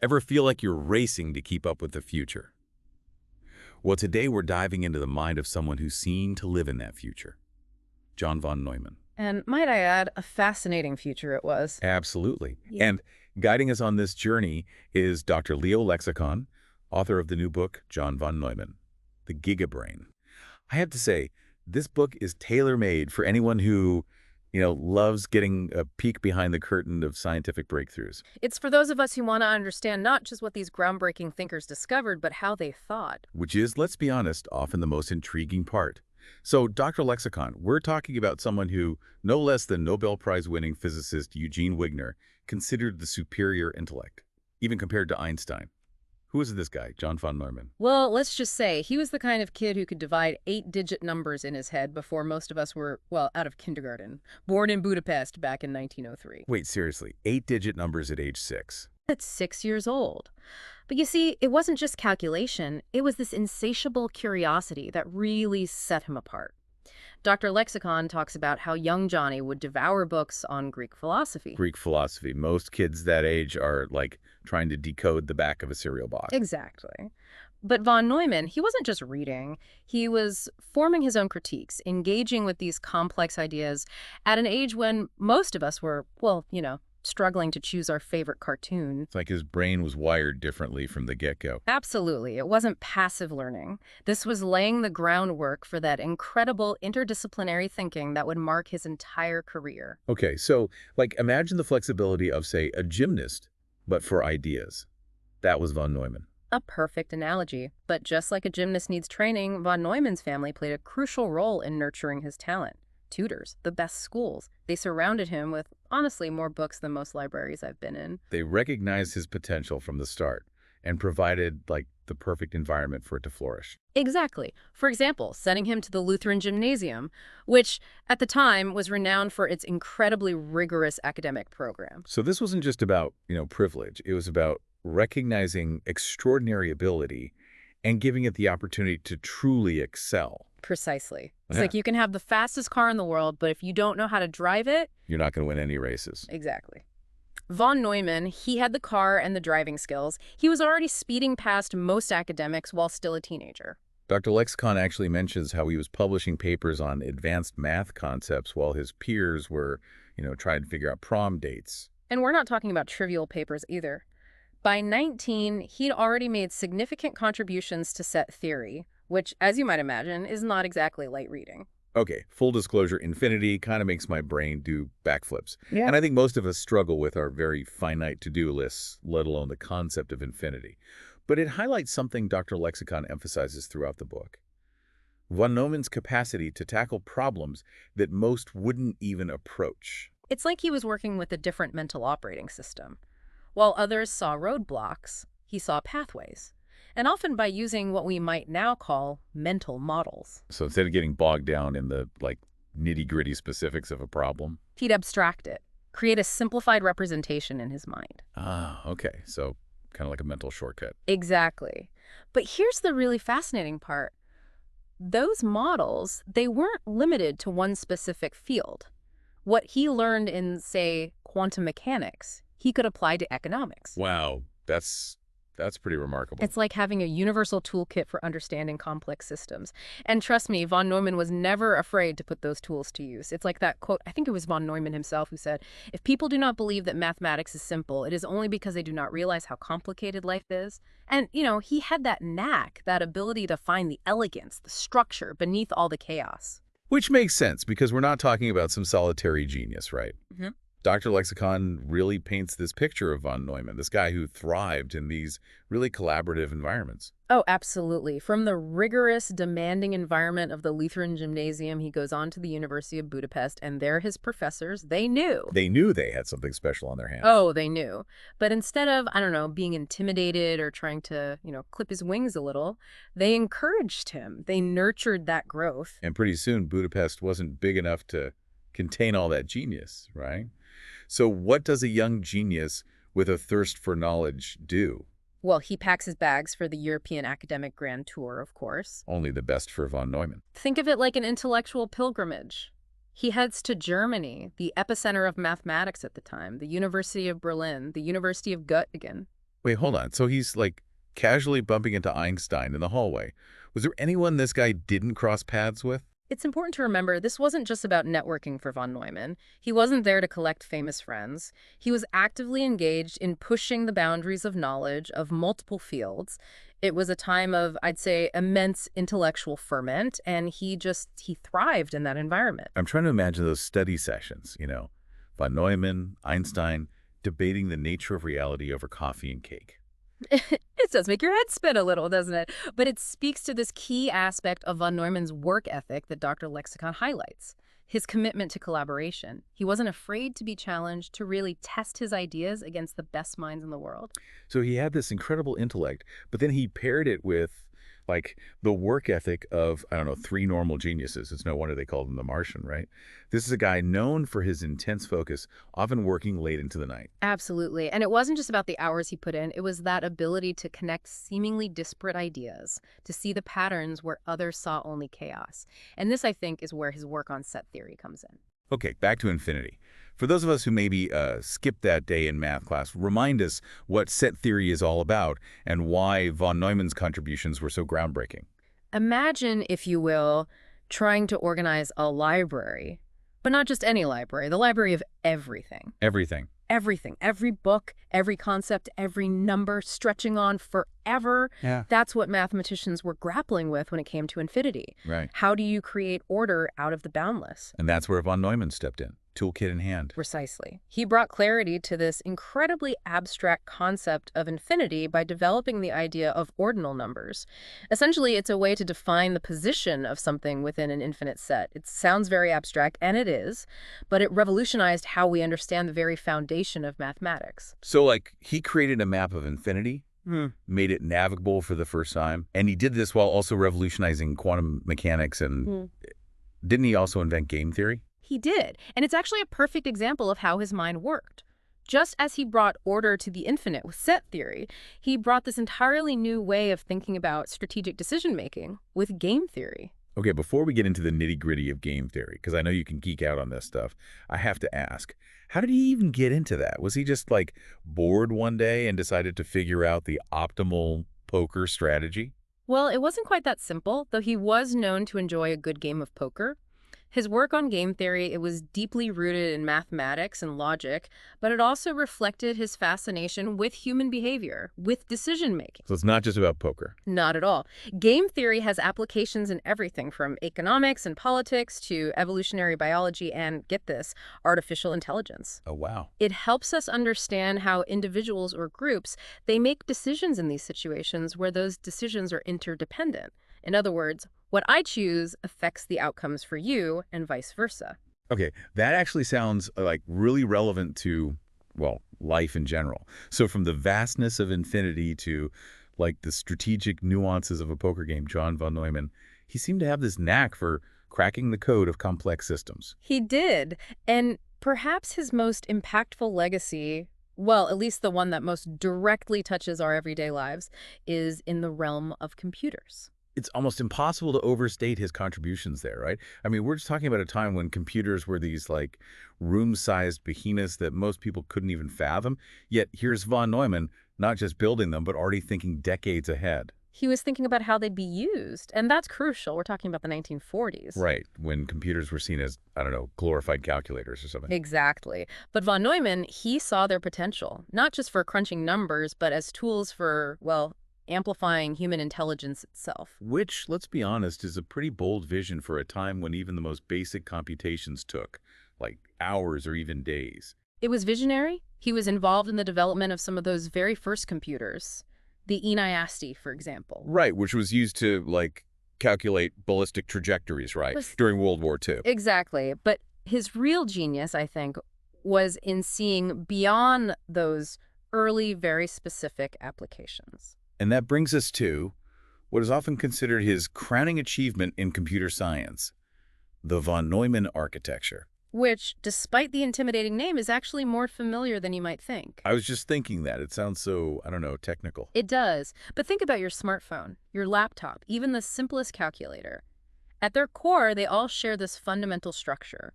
Ever feel like you're racing to keep up with the future? Well, today we're diving into the mind of someone who's seen to live in that future, John von Neumann. And might I add, a fascinating future it was. Absolutely. Yeah. And guiding us on this journey is Dr. Leo Lexicon, author of the new book, John von Neumann, The Giga Brain. I have to say, this book is tailor-made for anyone who, loves getting a peek behind the curtain of scientific breakthroughs, It's for those of us who want to understand not just what these groundbreaking thinkers discovered, but how they thought. which is, let's be honest, often the most intriguing part. So, Dr. Lexicon, we're talking about someone who, no less than Nobel Prize-winning physicist Eugene Wigner, considered the superior intellect, even compared to Einstein. Who is this guy, John von Neumann? Well, let's just say he was the kind of kid who could divide 8-digit numbers in his head before most of us were, well, out of kindergarten. Born in Budapest back in 1903. Wait, seriously, 8-digit numbers at age 6. At 6 years old. But you see, it wasn't just calculation, it was this insatiable curiosity that really set him apart. Dr. Lexicon talks about how young Johnny would devour books on Greek philosophy. Greek philosophy. Most kids that age are, like, trying to decode the back of a cereal box. Exactly. But von Neumann, he wasn't just reading. He was forming his own critiques, engaging with these complex ideas at an age when most of us were, well, struggling to choose our favorite cartoon. It's like his brain was wired differently from the get-go. Absolutely. It wasn't passive learning. This was laying the groundwork for that incredible interdisciplinary thinking that would mark his entire career. Okay, so, like, imagine the flexibility of, say, a gymnast, but for ideas. That was von Neumann. A perfect analogy. But just like a gymnast needs training, von Neumann's family played a crucial role in nurturing his talent. Tutors, the best schools. They surrounded him with, honestly, more books than most libraries I've been in. They recognized his potential from the start and provided, like, the perfect environment for it to flourish. Exactly. For example, sending him to the Lutheran Gymnasium, which at the time was renowned for its incredibly rigorous academic program. So this wasn't just about, privilege. It was about recognizing extraordinary ability and giving it the opportunity to truly excel. Precisely. It's Yeah. like you can have the fastest car in the world, but if you don't know how to drive it, You're not going to win any races. exactly. Von Neumann, he had the car and the driving skills. He was already speeding past most academics while still a teenager. Dr. Lexicon actually mentions how he was publishing papers on advanced math concepts while his peers were, trying to figure out prom dates. And we're not talking about trivial papers either. By 19, he'd already made significant contributions to set theory, which, as you might imagine, is not exactly light reading. Okay, full disclosure, infinity kind of makes my brain do backflips. Yeah. And I think most of us struggle with our very finite to-do lists, let alone the concept of infinity. But it highlights something Dr. Lexicon emphasizes throughout the book. Von Neumann's capacity to tackle problems that most wouldn't even approach. It's like he was working with a different mental operating system. While others saw roadblocks, he saw pathways. And often by using what we might now call mental models. So instead of getting bogged down in the, like, nitty-gritty specifics of a problem. He'd abstract it, create a simplified representation in his mind. Ah, okay. So kind of like a mental shortcut. Exactly. But here's the really fascinating part. Those models, they weren't limited to one specific field. What he learned in, say, quantum mechanics, he could apply to economics. Wow, that's pretty remarkable. It's like having a universal toolkit for understanding complex systems. And trust me, von Neumann was never afraid to put those tools to use. It's like that quote, I think it was von Neumann himself who said, "If people do not believe that mathematics is simple, it is only because they do not realize how complicated life is." And, he had that knack, that ability to find the elegance, the structure beneath all the chaos. Which makes sense, because we're not talking about some solitary genius, right? Mhm. Dr. Lexicon really paints this picture of von Neumann, this guy who thrived in these really collaborative environments. Oh, absolutely. From the rigorous, demanding environment of the Lutheran Gymnasium, he goes on to the University of Budapest, and there his professors, they knew. They knew they had something special on their hands. Oh, they knew. But instead of, I don't know, being intimidated or trying to, clip his wings a little, they encouraged him. They nurtured that growth. And pretty soon, Budapest wasn't big enough to contain all that genius, right? So what does a young genius with a thirst for knowledge do? Well, he packs his bags for the European Academic Grand Tour, of course. Only the best for von Neumann. Think of it like an intellectual pilgrimage. He heads to Germany, the epicenter of mathematics at the time, the University of Berlin, the University of Göttingen. Wait, hold on. So he's like casually bumping into Einstein in the hallway. Was there anyone this guy didn't cross paths with? It's important to remember this wasn't just about networking for von Neumann. He wasn't there to collect famous friends. He was actively engaged in pushing the boundaries of knowledge of multiple fields. It was a time of, I'd say, immense intellectual ferment, and he thrived in that environment. I'm trying to imagine those study sessions, von Neumann, Einstein, debating the nature of reality over coffee and cake. It does make your head spin a little, doesn't it? But it speaks to this key aspect of von Neumann's work ethic that Dr. Lexicon highlights, his commitment to collaboration. He wasn't afraid to be challenged, to really test his ideas against the best minds in the world. So he had this incredible intellect, but then he paired it with like the work ethic of, I don't know, three normal geniuses. It's no wonder they called him the Martian, right? This is a guy known for his intense focus, often working late into the night. Absolutely. And it wasn't just about the hours he put in, it was that ability to connect seemingly disparate ideas, to see the patterns where others saw only chaos. And this, I think, is where his work on set theory comes in. Okay, back to infinity. For those of us who maybe skipped that day in math class, remind us what set theory is all about and why von Neumann's contributions were so groundbreaking. Imagine, if you will, trying to organize a library, but not just any library, the library of everything. Everything. Everything, every book, every concept, every number, stretching on forever. Yeah. That's what mathematicians were grappling with when it came to infinity. Right. How do you create order out of the boundless? And that's where von Neumann stepped in, toolkit in hand. Precisely. He brought clarity to this incredibly abstract concept of infinity by developing the idea of ordinal numbers. Essentially, it's a way to define the position of something within an infinite set. It sounds very abstract, and it is, but it revolutionized how we understand the very foundation of mathematics. So, like, he created a map of infinity, made it navigable for the first time, and he did this while also revolutionizing quantum mechanics and didn't he also invent game theory? He did, and it's actually a perfect example of how his mind worked. Just as he brought order to the infinite with set theory, he brought this entirely new way of thinking about strategic decision-making with game theory. Okay, before we get into the nitty-gritty of game theory, because I know you can geek out on this stuff, I have to ask, how did he even get into that? Was he just, like, bored one day and decided to figure out the optimal poker strategy? Well, it wasn't quite that simple, though he was known to enjoy a good game of poker. His work on game theory, it was deeply rooted in mathematics and logic, but it also reflected his fascination with human behavior, with decision-making. So it's not just about poker. Not at all. Game theory has applications in everything from economics and politics to evolutionary biology and, get this, artificial intelligence. Oh, wow. It helps us understand how individuals or groups, they make decisions in these situations where those decisions are interdependent. In other words, what I choose affects the outcomes for you and vice versa. Okay, that actually sounds like really relevant to, well, life in general. So from the vastness of infinity to like the strategic nuances of a poker game, John von Neumann, he seemed to have this knack for cracking the code of complex systems. He did, and perhaps his most impactful legacy, well, at least the one that most directly touches our everyday lives, is in the realm of computers. It's almost impossible to overstate his contributions there, right? I mean, we're just talking about a time when computers were these like room-sized behemoths that most people couldn't even fathom. Yet here's von Neumann not just building them, but already thinking decades ahead. He was thinking about how they'd be used, and that's crucial. We're talking about the 1940s. Right, when computers were seen as, I don't know, glorified calculators or something. Exactly. But von Neumann, he saw their potential, not just for crunching numbers, but as tools for, well, amplifying human intelligence itself. Which, let's be honest, is a pretty bold vision for a time when even the most basic computations took, like, hours or even days. It was visionary. He was involved in the development of some of those very first computers. The ENIAST, for example. Right, which was used to, like, calculate ballistic trajectories, right, during World War II. Exactly. But his real genius, I think, was in seeing beyond those early, very specific applications. And that brings us to what is often considered his crowning achievement in computer science, the von Neumann Architecture. Which, despite the intimidating name, is actually more familiar than you might think. I was just thinking that. It sounds so, I don't know, technical. It does. But think about your smartphone, your laptop, even the simplest calculator. At their core, they all share this fundamental structure.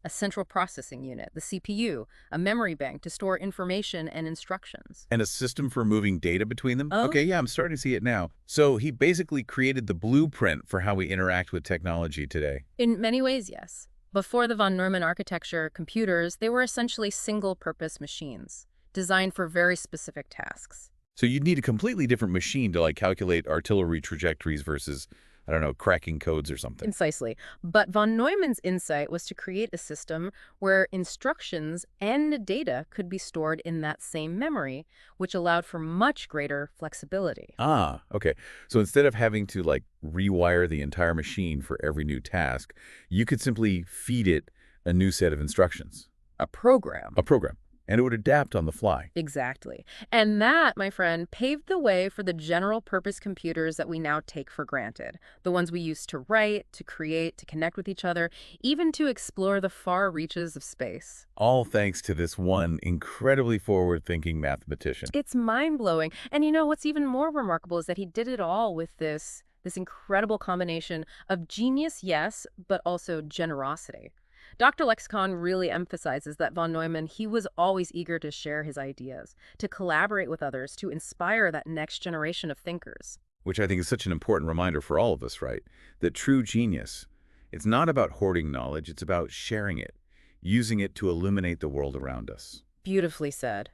A central processing unit, the CPU, a memory bank to store information and instructions. And a system for moving data between them? Oh, Okay, yeah, I'm starting to see it now. So he basically created the blueprint for how we interact with technology today. in many ways, yes. Before the von Neumann architecture, computers, they were essentially single-purpose machines, designed for very specific tasks. So you'd need a completely different machine to like calculate artillery trajectories versus, I don't know, cracking codes or something. Concisely. But von Neumann's insight was to create a system where instructions and data could be stored in that same memory, which allowed for much greater flexibility. Ah, okay. So instead of having to like rewire the entire machine for every new task, you could simply feed it a new set of instructions, A program. a program, and it would adapt on the fly. Exactly. And that, my friend, paved the way for the general-purpose computers that we now take for granted. The ones we use to write, to create, to connect with each other, even to explore the far reaches of space. All thanks to this one incredibly forward-thinking mathematician. It's mind-blowing. And you know, what's even more remarkable is that he did it all with this incredible combination of genius, yes, but also generosity. Dr. Lexicon really emphasizes that von Neumann, he was always eager to share his ideas, to collaborate with others, to inspire that next generation of thinkers. Which I think is such an important reminder for all of us, right? That true genius, it's not about hoarding knowledge, it's about sharing it, using it to illuminate the world around us. Beautifully said.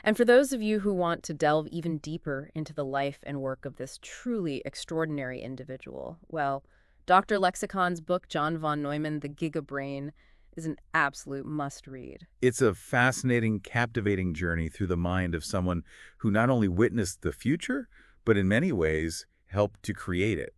And for those of you who want to delve even deeper into the life and work of this truly extraordinary individual, well, Dr. Lexicon's book, John von Neumann, The Giga Brain, is an absolute must-read. It's a fascinating, captivating journey through the mind of someone who not only witnessed the future, but in many ways helped to create it.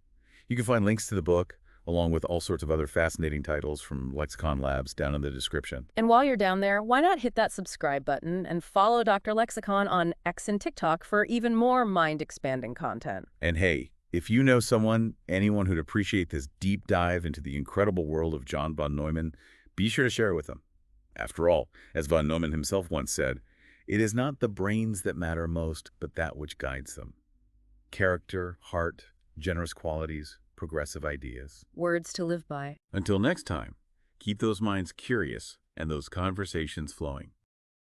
You can find links to the book, along with all sorts of other fascinating titles from Lexicon Labs down in the description. And while you're down there, why not hit that subscribe button and follow Dr. Lexicon on X and TikTok for even more mind-expanding content. And hey, if you know anyone who'd appreciate this deep dive into the incredible world of John von Neumann, be sure to share it with them. After all, as von Neumann himself once said, it is not the brains that matter most, but that which guides them. Character, heart, generous qualities, progressive ideas. Words to live by. Until next time, keep those minds curious and those conversations flowing.